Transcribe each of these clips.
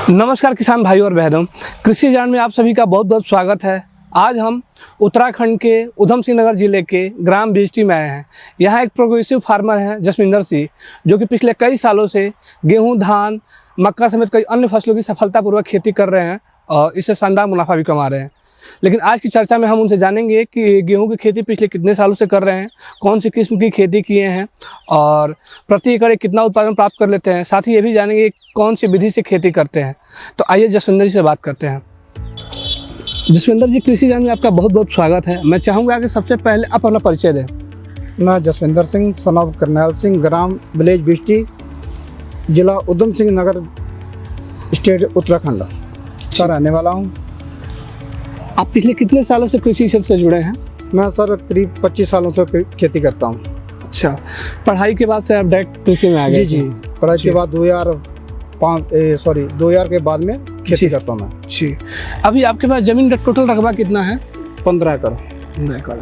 नमस्कार किसान भाई और बहनों, कृषि ज्ञान में आप सभी का बहुत बहुत स्वागत है। आज हम उत्तराखंड के उधम सिंह नगर जिले के ग्राम बिजटी में आए हैं। यहाँ एक प्रोग्रेसिव फार्मर हैं जसविंदर सिंह, जो कि पिछले कई सालों से गेहूं, धान, मक्का समेत कई अन्य फसलों की सफलतापूर्वक खेती कर रहे हैं और इससे शानदार मुनाफा भी कमा रहे हैं। लेकिन आज की चर्चा में हम उनसे जानेंगे कि गेहूं की खेती पिछले कितने सालों से कर रहे हैं, कौन सी किस्म की खेती किए हैं और प्रति एकड़ कितना उत्पादन प्राप्त कर लेते हैं। साथ ही ये भी जानेंगे कौन सी विधि से खेती करते हैं। तो आइए जसविंदर जी से बात करते हैं। जसविंदर जी, कृषि ज्ञान में आपका बहुत बहुत स्वागत है। मैं चाहूँगा कि सबसे पहले आप अपना परिचय दें। मैं जसविंदर सिंह, सन ऑफ करनैल सिंह, ग्राम विलेज बिजटी, जिला उधम सिंह नगर, स्टेट उत्तराखंड का रहने वाला हूँ। आप पिछले कितने सालों से कृषि क्षेत्र से जुड़े हैं? मैं सर करीब 25 सालों से खेती करता हूँ। अच्छा, पढ़ाई के बाद से आप डायरेक्ट कृषि में आ गए? जी, पढ़ाई के बाद 2000 के बाद में खेती करता हूँ मैं। जी, अभी आपके पास जमीन का टोटल रकबा कितना है? 15 एकड़। 15 एकड़।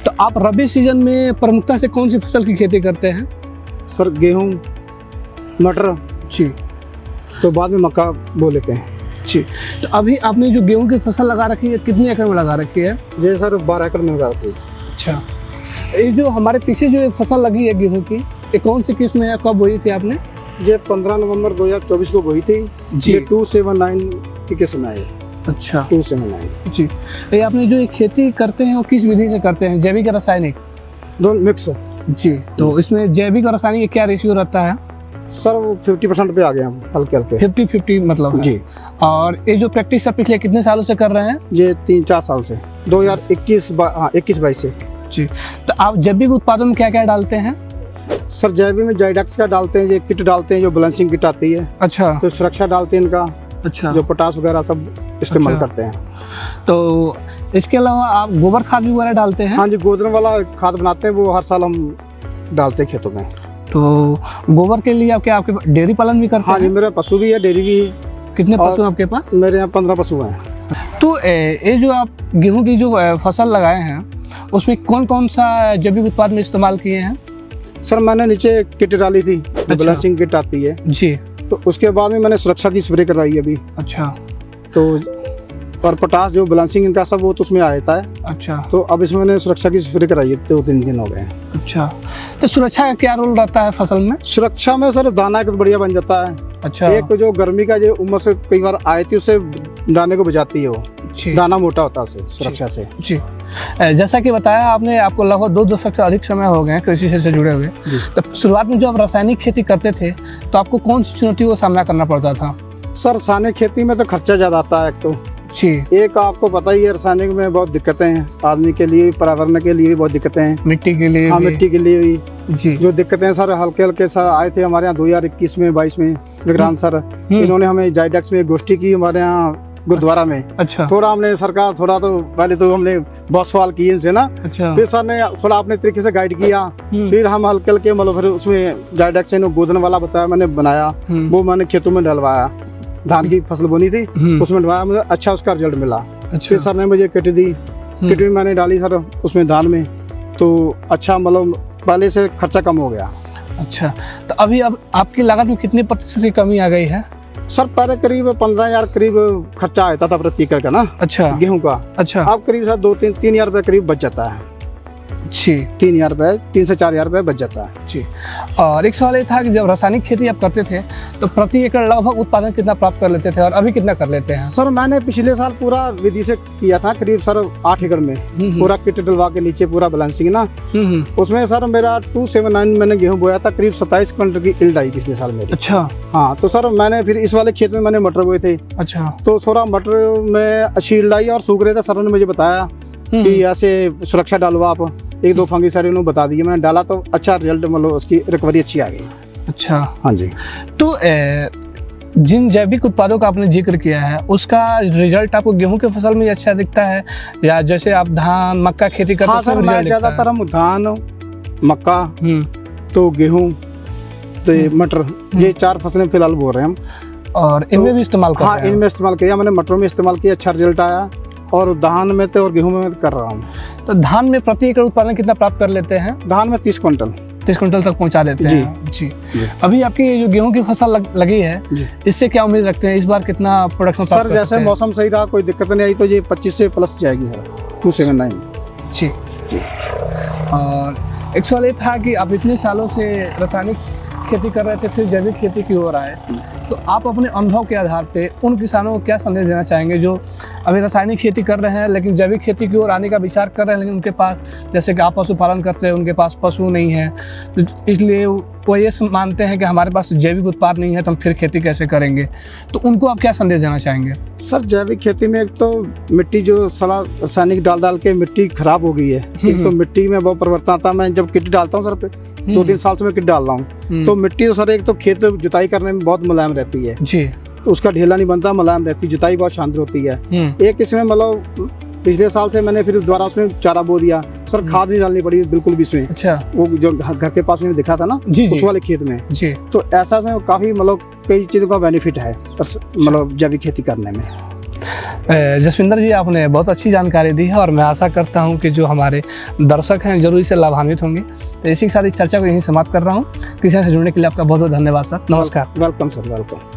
तो आप रबी सीजन में प्रमुखता से कौन सी फसल की खेती करते हैं? सर गेहूँ, मटर, जी, तो बाद में मक्का बो लेते हैं। जी, तो अभी आपने जो गेहूं की फसल लगा रखी है, कितने एकड़ में लगा रखी है? जी सर, 12 एकड़ में लगा रखी है। अच्छा, ये जो हमारे पीछे जो फसल लगी है गेहूं की, ये कौन सी किस्म है, कब बोई थी आपने? ये 15 नवंबर 2024 को बोई थी जी। 279 की किस्म है। अच्छा, 279 जी। ये आपने जो ये खेती करते हैं वो किस विधि से करते हैं, जैविक या रासायनिक? दोनों मिक्स। जी, तो इसमें जैविक और रासायनिक क्या रेशियो रहता है? सर वो 50% पे आ गए हम, हल्के हल्के 50-50 मतलब है। जी। और ये जो प्रैक्टिस आप पिछले कितने सालों से कर रहे हैं? ये 3-4 साल से, 2021-22 से। जी, तो आप जैविक उत्पादों में क्या क्या डालते हैं? सर जैविक में जाइडेक्स का डालते हैं, ये किट डालते हैं जो बैलेंसिंग किट आती है। अच्छा, तो सुरक्षा डालते हैं इनका। अच्छा, जो पोटास वगैरह सब इस्तेमाल करते हैं। तो इसके अलावा आप गोबर खाद भी वगैरह डालते हैं? हाँ जी, गोदन वाला खाद बनाते हैं, वो हर साल हम डालते हैं खेतों में। तो गोबर के लिए आपके डेयरी पालन भी करते हैं? हाँ जी, मेरे पशु भी है, डेयरी भी है। कितने पशु हैं आपके पास? मेरे यहाँ 15 पशु हैं। तो ये जो आप गेहूं की जो फसल लगाए हैं, उसमें कौन कौन सा जैविक उत्पाद में इस्तेमाल किए हैं? सर मैंने नीचे किट डाली थी, बैलेंसिंग किट आती है जी। तो उसके बाद में मैंने सुरक्षा की स्प्रे कराई है अभी। अच्छा, तो और पोटास जो बैलेंसिंग इनका सब वो तो उसमें आ जाता है। अच्छा, तो अब इसमें मैंने सुरक्षा की स्प्रे कराई है, 2-3 दिन हो गए। अच्छा, तो सुरक्षा का क्या रोल रहता है फसल में? सुरक्षा में सर दाना एक बढ़िया बन जाता है। अच्छा, एक जो गर्मी का जो उमस से कई बार आए थी उससे दाने को बचाती है वो, दाना मोटा होता है सुरक्षा से। जी, जैसा कि बताया आपने, आपको लगभग 2 दशक से अधिक समय हो गए हैं कृषि से जुड़े हुए। तो शुरुआत में जो आप रासायनिक खेती करते थे तो आपको कौन सी चुनौतियों का सामना करना पड़ता था? सर रासायनिक खेती में तो खर्चा ज्यादा आता है एक तो। जी, एक आपको पता ही है रासायनिक में बहुत दिक्कतें हैं, आदमी के लिए, पर्यावरण के लिए बहुत दिक्कतें हैं, मिट्टी के लिए। हाँ, मिट्टी के लिए भी जी जो दिक्कतें हैं सर, हल्के हल्के सर आए थे हमारे यहाँ 2021 में 22 में विक्रांत सर, इन्होंने हमें जाइडेक्स में गोष्ठी की हमारे यहाँ गुरुद्वारा में। अच्छा, थोड़ा हमने सरकार थोड़ा तो पहले तो हमने बहुत सवाल किए इनसे ना। अच्छा, फिर सर ने थोड़ा अपने तरीके से गाइड किया, फिर हम हल्के हल्के मतलब फिर उसमें जाइडेक्स गोदन वाला बताया मैंने बनाया, वो मैंने खेतों में डलवाया। धान की फसल बोनी थी उसमें डलवाया, मुझे अच्छा उसका रिजल्ट मिला। अच्छा, फिर सर ने मुझे किट दी, किट भी मैंने डाली सर उसमें धान में, तो अच्छा मतलब पहले से खर्चा कम हो गया। अच्छा, तो अभी अब आपकी लागत में कितनी प्रतिशत की कमी आ गई है? सर पहले करीब 15,000 करीब खर्चा आता था प्रति एकड़ का ना। अच्छा, गेहूं का। अच्छा, अब करीब सर 2-3 रुपए करीब बच जाता है। जी, 3 रुपए, 3 से 4 रुपए बच जाता है। जी, और एक सवाल ये था कि जब रासायनिक खेती आप करते थे तो प्रति एकड़ लगभग उत्पादन कितना प्राप्त कर लेते थे और अभी कितना कर लेते हैं? सर मैंने पिछले साल पूरा विधि से किया था, करीब सर 8 एकड़ में पूरा किट डलवा के नीचे पूरा बैलेंसिंग ना, उसमें सर मेरा 279 मैंने गेहूं बोया था, करीब 27 क्विंटल की यील्ड आई पिछले साल मेरी। अच्छा, हाँ, तो सर मैंने फिर इस वाले खेत में मैंने मटर बोए थे। अच्छा, तो थोड़ा मटर में अच्छी यील्ड आई और सूख रहे थे, सर ने मुझे बताया कि ऐसे सुरक्षा डालो आप, 1-2 फंगिसाइड उन्होंने बता दिए, मैंने डाला तो अच्छा रिजल्ट, मतलब उसकी रिकवरी अच्छी आ गई। अच्छा, हाँ जी। तो जिन जैविक उत्पादों का आपने जिक्र किया है उसका रिजल्ट आपको गेहूं की फसल में अच्छा दिखता है या जैसे आप धान मक्का खेती करते हैं? हाँ सर, मैं ज्यादातर हम धान, मक्का, तो गेहूं, तो मटर, ये 4 फसलें फिलहाल बो रहे हैं हम। और इनमें भी इस्तेमाल कर? हाँ, इनमें इस्तेमाल किया मैंने, मटरों में इस्तेमाल किया, अच्छा रिजल्ट आया, और धान में तो और गेहूं में कर रहा हूँ। तो धान में प्रति एकड़ उत्पादन कितना प्राप्त कर लेते हैं? धान में 30 क्विंटल। 30 कुंटल तक पहुंचा देते जी। हैं। जी। अभी आपकी ये जो गेहूं की फसल लगी है, जी। इससे क्या उम्मीद रखते हैं, इस बार कितना प्रोडक्शन सर जैसे मौसम सही रहा, कोई दिक्कत नहीं आई तो ये 25 से प्लस जाएगी सर, 279। जी। और एक सवाल ये था कि आप इतने सालों से रासायनिक खेती कर रहे थे, फिर जैविक खेती की ओर आए, तो आप अपने अनुभव के आधार पे उन किसानों को क्या संदेश देना चाहेंगे जो अभी रासायनिक खेती कर रहे हैं लेकिन जैविक खेती की ओर आने का विचार कर रहे हैं, लेकिन उनके पास, जैसे कि आप पशुपालन करते हैं, उनके पास पशु नहीं है, तो इसलिए वो ये मानते हैं कि हमारे पास जैविक उत्पाद नहीं है तो हम फिर खेती कैसे करेंगे, तो उनको आप क्या संदेश देना चाहेंगे? सर जैविक खेती में एक तो मिट्टी जो सारा रासायनिक डाल के मिट्टी खराब हो गई है, एक तो मिट्टी में बहुत परिवर्तन आता है। मैं जब किट डालता हूँ सर पे 2-3 साल से मैं किट डाल रहा हूँ, तो मिट्टी तो सर एक तो खेत जुताई करने में बहुत मुलायम रहती है जी, तो उसका ढेला नहीं बनता, मुलायम रहती, जुताई बहुत शानदार होती है। एक इसमें मतलब पिछले साल से मैंने फिर दोबारा उसमें चारा बो दिया सर, खाद नहीं डालनी पड़ी बिल्कुल भी इसमें। अच्छा। वो जो घर के पास में दिखा था ना, जी, उस वाले खेत में जी, तो ऐसा में काफी मतलब कई चीजों का बेनिफिट है मतलब जैविक खेती करने में। जसविंदर जी, आपने बहुत अच्छी जानकारी दी है और मैं आशा करता हूं कि जो हमारे दर्शक हैं जरूर इससे लाभान्वित होंगे। तो इसी के साथ इस चर्चा को यहीं समाप्त कर रहा हूं। किसी से जुड़ने के लिए आपका बहुत बहुत धन्यवाद सर। नमस्कार। Welcome sir, welcome.